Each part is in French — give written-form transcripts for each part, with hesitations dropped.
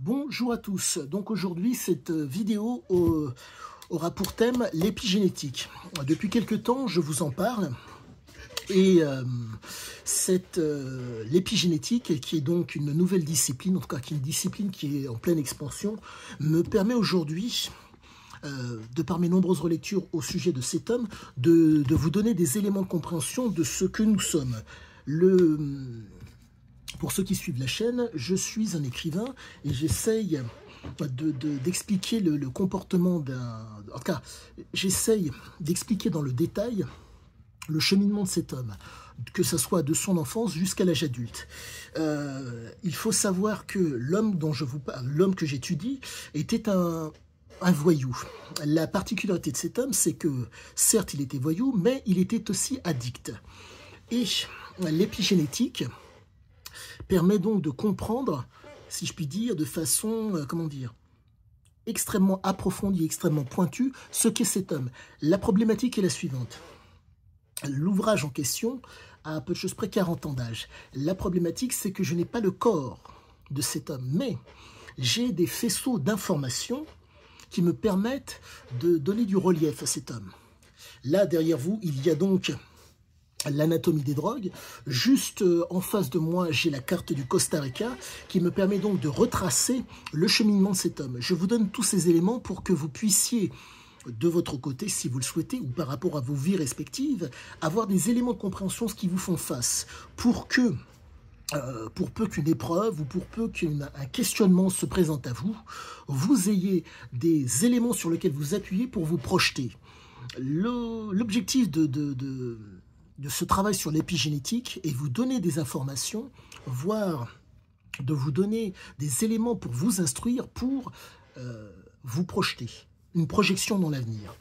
Bonjour à tous. Donc aujourd'hui, cette vidéo aura pour thème l'épigénétique. Depuis quelque temps, je vous en parle. Et l'épigénétique, qui est donc une nouvelle discipline, en tout cas qui est une discipline qui est en pleine expansion, me permet aujourd'hui, de par mes nombreuses relectures au sujet de cet homme, de vous donner des éléments de compréhension de ce que nous sommes. Pour ceux qui suivent la chaîne, je suis un écrivain et j'essaye d'expliquer le comportement d'un... En tout cas, j'essaye d'expliquer dans le détail le cheminement de cet homme, que ce soit de son enfance jusqu'à l'âge adulte. Il faut savoir que l'homme dont je vous parle, l'homme que j'étudie, était un voyou. La particularité de cet homme, c'est que, certes, il était voyou, mais il était aussi addict. Et l'épigénétique permet donc de comprendre, si je puis dire, de façon, extrêmement approfondie, extrêmement pointue, ce qu'est cet homme. La problématique est la suivante. L'ouvrage en question a à peu de choses près 40 ans d'âge. La problématique, c'est que je n'ai pas le corps de cet homme, mais j'ai des faisceaux d'informations qui me permettent de donner du relief à cet homme. Là, derrière vous, il y a donc l'anatomie des drogues. Juste en face de moi, j'ai la carte du Costa Rica qui me permet donc de retracer le cheminement de cet homme. Je vous donne tous ces éléments pour que vous puissiez, de votre côté, si vous le souhaitez, ou par rapport à vos vies respectives, avoir des éléments de compréhension ce qui vous font face, pour peu qu'une épreuve ou pour peu qu'un questionnement se présente à vous, vous ayez des éléments sur lesquels vous appuyez pour vous projeter. L'objectif de ce travail sur l'épigénétique est vous donner des informations, voire de vous donner des éléments pour vous instruire, pour vous projeter, une projection dans l'avenir.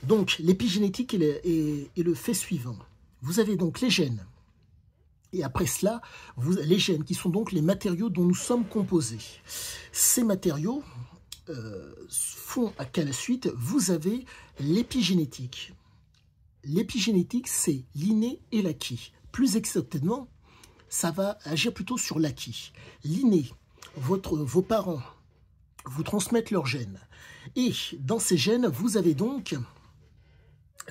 Donc l'épigénétique est le fait suivant. Vous avez donc les gènes, et après cela, les gènes qui sont donc les matériaux dont nous sommes composés. Ces matériaux font qu'à la suite, vous avez l'épigénétique. L'épigénétique, c'est l'inné et l'acquis. Plus exactement, ça va agir plutôt sur l'acquis. L'inné, vos parents vous transmettent leurs gènes. Et dans ces gènes, vous avez donc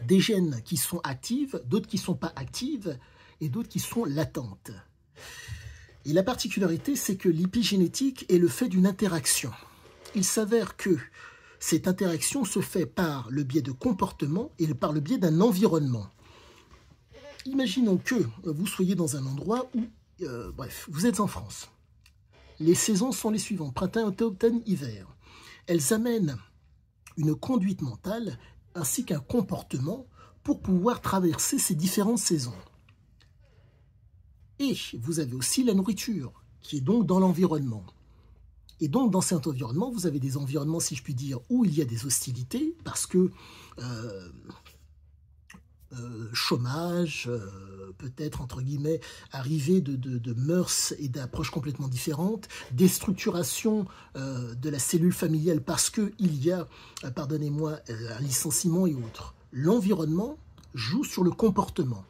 des gènes qui sont actives, d'autres qui ne sont pas actives, et d'autres qui sont latentes. Et la particularité, c'est que l'épigénétique est le fait d'une interaction. Il s'avère que cette interaction se fait par le biais de comportements et par le biais d'un environnement. Imaginons que vous soyez dans un endroit où, bref, vous êtes en France. Les saisons sont les suivantes, printemps, automne, hiver. Elles amènent une conduite mentale ainsi qu'un comportement pour pouvoir traverser ces différentes saisons. Et vous avez aussi la nourriture, qui est donc dans l'environnement. Et donc, dans cet environnement, vous avez des environnements, si je puis dire, où il y a des hostilités, parce que chômage, peut-être, entre guillemets, arrivée de mœurs et d'approches complètement différentes, déstructuration de la cellule familiale parce qu'il y a, pardonnez-moi, un licenciement et autres. L'environnement joue sur le comportement.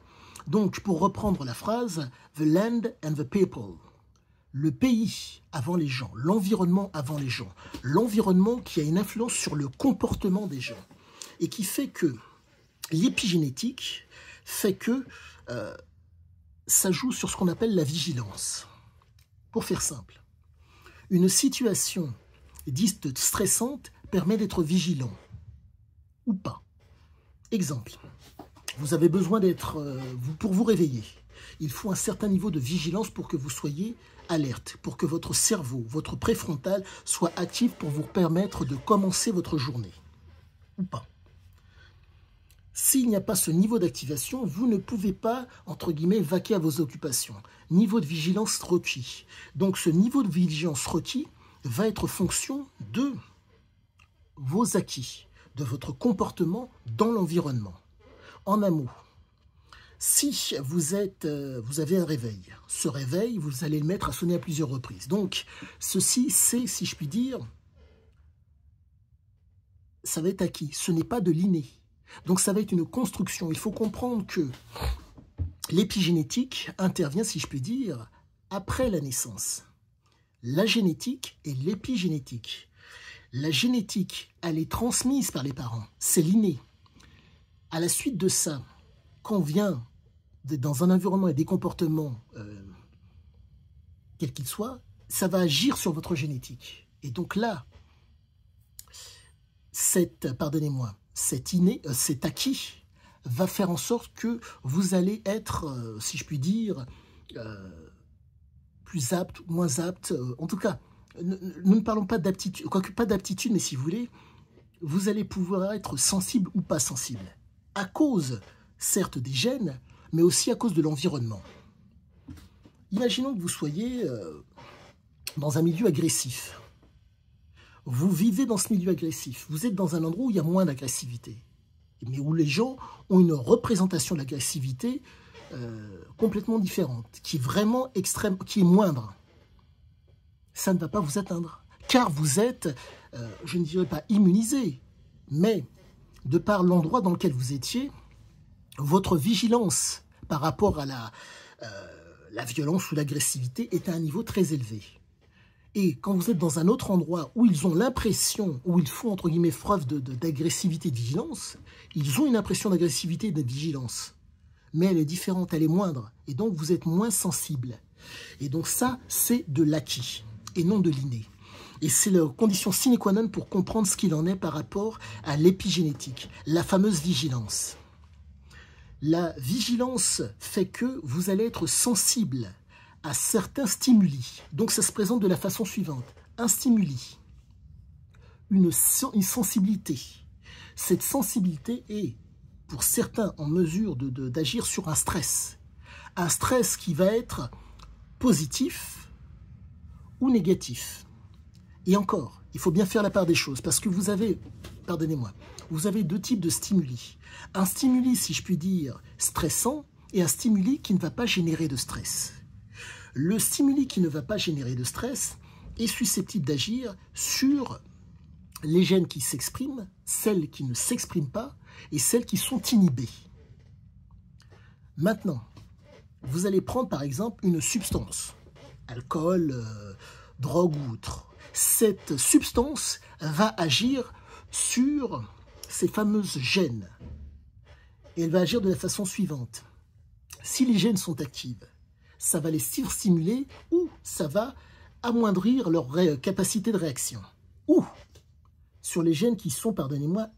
Donc, pour reprendre la phrase, « the land and the people ». Le pays avant les gens, l'environnement avant les gens, l'environnement qui a une influence sur le comportement des gens et qui fait que l'épigénétique fait que ça joue sur ce qu'on appelle la vigilance. Pour faire simple, une situation dite stressante permet d'être vigilant ou pas. Exemple, vous avez besoin pour vous réveiller. Il faut un certain niveau de vigilance pour que vous soyez alerte, pour que votre cerveau, votre préfrontal soit actif pour vous permettre de commencer votre journée. Ou pas. S'il n'y a pas ce niveau d'activation, vous ne pouvez pas, entre guillemets, vaquer à vos occupations. Niveau de vigilance requis. Donc ce niveau de vigilance requis va être fonction de vos acquis, de votre comportement dans l'environnement. En un mot, si vous avez un réveil, ce réveil, vous allez le mettre à sonner à plusieurs reprises. Donc, ceci, c'est, si je puis dire, ça va être acquis. Ce n'est pas de l'inné. Donc, ça va être une construction. Il faut comprendre que l'épigénétique intervient, si je puis dire, après la naissance. la génétique et l'épigénétique. La génétique, elle est transmise par les parents, c'est l'inné. À la suite de ça, quand on vient dans un environnement et des comportements, quels qu'ils soient, ça va agir sur votre génétique. Et donc là, pardonnez-moi, cet acquis va faire en sorte que vous allez être, si je puis dire, plus apte, moins apte. En tout cas, nous ne parlons pas d'aptitude, quoique pas d'aptitude, mais si vous voulez, vous allez pouvoir être sensible ou pas sensible. À cause, certes, des gènes, mais aussi à cause de l'environnement. Imaginons que vous soyez dans un milieu agressif. Vous vivez dans ce milieu agressif. Vous êtes dans un endroit où il y a moins d'agressivité, mais où les gens ont une représentation de l'agressivité complètement différente, qui est vraiment extrême, qui est moindre. Ça ne va pas vous atteindre, car vous êtes, je ne dirais pas immunisé, mais de par l'endroit dans lequel vous étiez, votre vigilance par rapport à la violence ou l'agressivité est à un niveau très élevé. Et quand vous êtes dans un autre endroit où ils ont l'impression, où ils font entre guillemets preuve d'agressivité et de vigilance, ils ont une impression d'agressivité et de vigilance. Mais elle est différente, elle est moindre. Et donc vous êtes moins sensible. Et donc ça, c'est de l'acquis et non de l'inné. Et c'est la condition sine qua non pour comprendre ce qu'il en est par rapport à l'épigénétique, la fameuse vigilance. La vigilance fait que vous allez être sensible à certains stimuli. Donc ça se présente de la façon suivante. Un stimuli, une sensibilité. Cette sensibilité est, pour certains, en mesure d'agir sur un stress. Un stress qui va être positif ou négatif. Et encore, il faut bien faire la part des choses, parce que vous avez, pardonnez-moi, vous avez deux types de stimuli. Un stimuli, si je puis dire, stressant, et un stimuli qui ne va pas générer de stress. Le stimuli qui ne va pas générer de stress est susceptible d'agir sur les gènes qui s'expriment, celles qui ne s'expriment pas et celles qui sont inhibées. Maintenant, vous allez prendre par exemple une substance, alcool, drogue ou autre. Cette substance va agir sur ces fameuses gènes. Et elle va agir de la façon suivante. Si les gènes sont actifs, ça va les surstimuler ou ça va amoindrir leur capacité de réaction. Ou sur les gènes qui sont, pardonnez-moi,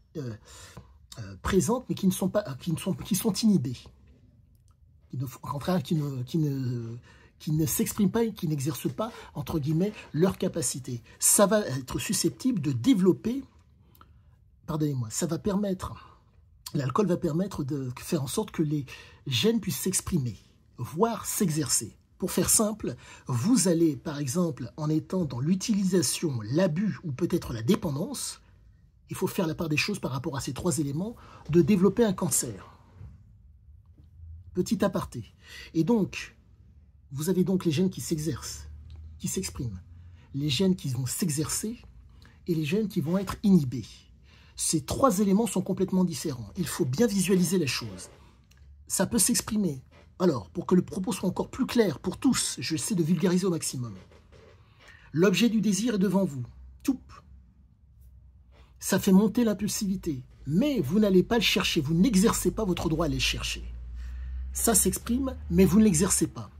présentes mais qui sont inhibées. Au contraire, qui ne s'expriment pas et qui n'exercent pas, entre guillemets, leur capacité. Ça va être susceptible de développer, pardonnez-moi, ça va permettre, l'alcool va permettre de faire en sorte que les gènes puissent s'exprimer, voire s'exercer. Pour faire simple, vous allez, par exemple, en étant dans l'utilisation, l'abus ou peut-être la dépendance, il faut faire la part des choses par rapport à ces trois éléments, de développer un cancer. Petit aparté. Et donc, vous avez donc les gènes qui s'exercent, qui s'expriment, les gènes qui vont s'exercer et les gènes qui vont être inhibés. Ces trois éléments sont complètement différents. Il faut bien visualiser les choses. Ça peut s'exprimer. Alors, pour que le propos soit encore plus clair pour tous, j'essaie de vulgariser au maximum. L'objet du désir est devant vous. Tout. Ça fait monter l'impulsivité. Mais vous n'allez pas le chercher. Vous n'exercez pas votre droit à aller le chercher. Ça s'exprime, mais vous ne l'exercez pas.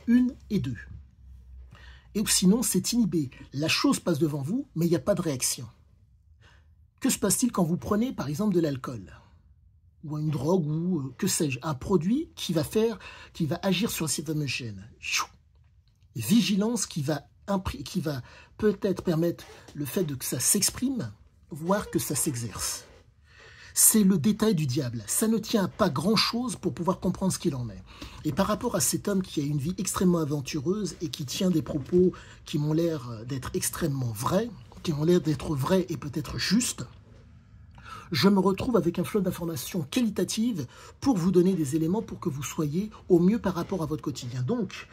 Une et deux. Et sinon, c'est inhibé. La chose passe devant vous, mais il n'y a pas de réaction. Que se passe-t-il quand vous prenez, par exemple, de l'alcool ou une drogue, ou que sais-je, un produit qui va agir sur ces fameux gènes. Vigilance qui va peut-être permettre le fait que ça s'exprime, voire que ça s'exerce. C'est le détail du diable. Ça ne tient à pas grand-chose pour pouvoir comprendre ce qu'il en est. Et par rapport à cet homme qui a une vie extrêmement aventureuse et qui tient des propos qui m'ont l'air d'être extrêmement vrais, qui ont l'air d'être vrais et peut-être justes, je me retrouve avec un flot d'informations qualitatives pour vous donner des éléments pour que vous soyez au mieux par rapport à votre quotidien. Donc,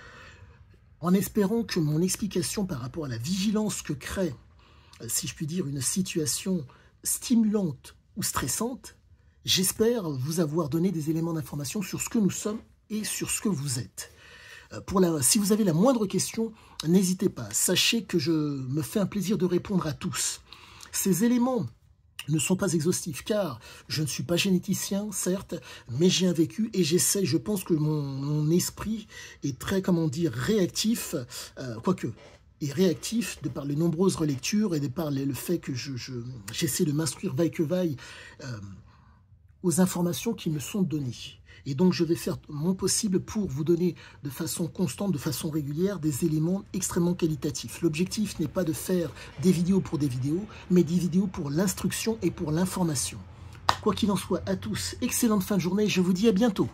en espérant que mon explication par rapport à la vigilance que crée, si je puis dire, une situation stimulante ou stressante, j'espère vous avoir donné des éléments d'information sur ce que nous sommes et sur ce que vous êtes. Si vous avez la moindre question, n'hésitez pas. Sachez que je me fais un plaisir de répondre à tous. Ces éléments ne sont pas exhaustifs, car je ne suis pas généticien, certes, mais j'ai un vécu et j'essaie, je pense que mon esprit est très, comment dire, réactif, quoique, est réactif de par les nombreuses relectures et de par le fait que j'essaie de m'instruire vaille que vaille aux informations qui me sont données. Et donc, je vais faire mon possible pour vous donner de façon constante, de façon régulière, des éléments extrêmement qualitatifs. L'objectif n'est pas de faire des vidéos pour des vidéos, mais des vidéos pour l'instruction et pour l'information. Quoi qu'il en soit, à tous, excellente fin de journée. Je vous dis à bientôt.